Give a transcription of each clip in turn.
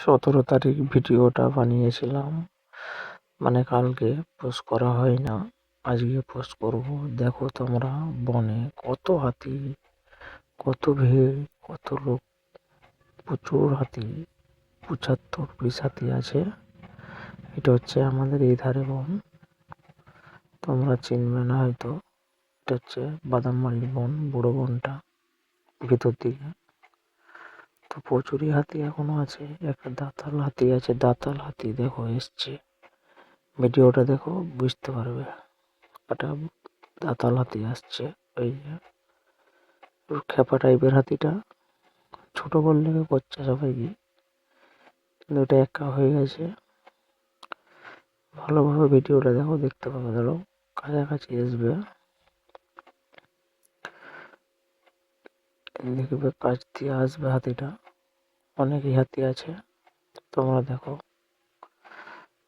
17 তারিখ ভিডিওটা বানিয়েছিলাম, মানে কালকে পোস্ট করা হয় না, আজকে পোস্ট করব। দেখো তোমরা, বনে কত হাতি, কত ভিড়, কত লোক, প্রচুর হাতি, 75-20 হাতি আছে। এটা হচ্ছে আমাদের এই ধারে বন, তোমরা চিনবে না হয়তো। এটা হচ্ছে বাদামবাড়ির বন, বড় বনটা ভিতর দিকে। তো প্রচুরই হাতি এখনো আছে। একটা দাঁতাল হাতি আছে, দাঁতাল হাতি দেখো এসছে। ভিডিওটা দেখো বুঝতে পারবে। একটা দাঁতাল হাতি আসছে, ওই যে খেপা টাইপের হাতিটা, ছোট বললে করছে সবাইকে, কিন্তু ওটা একা হয়ে গেছে। ভালোভাবে ভিডিওটা দেখো, দেখতে পাবে। ধরো কাছাকাছি আসবে, দেখবে কাছ দিয়ে আসবে হাতিটা। অনেকই হাতি আছে, তোমরা দেখো,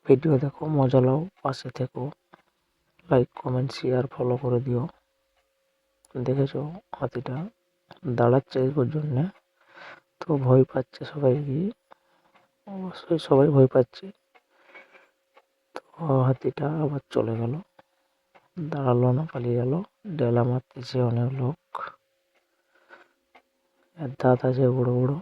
ভিডিও দেখো, মজা লাও, পাশে থেকো, লাইক কমেন্ট শেয়ার ফলো করে দিও। দেখেছো হাতিটা দাঁড়াচ্ছে এর জন্যে, তো ভয় পাচ্ছে সবাই, অবশ্যই সবাই ভয় পাচ্ছে। তো হাতিটা আবার চলে গেল, দাঁড়ালো না, পালিয়ে গেল। ডেলা মারতেছে অনেক লোক, এর দাঁত আছে বড় বড়।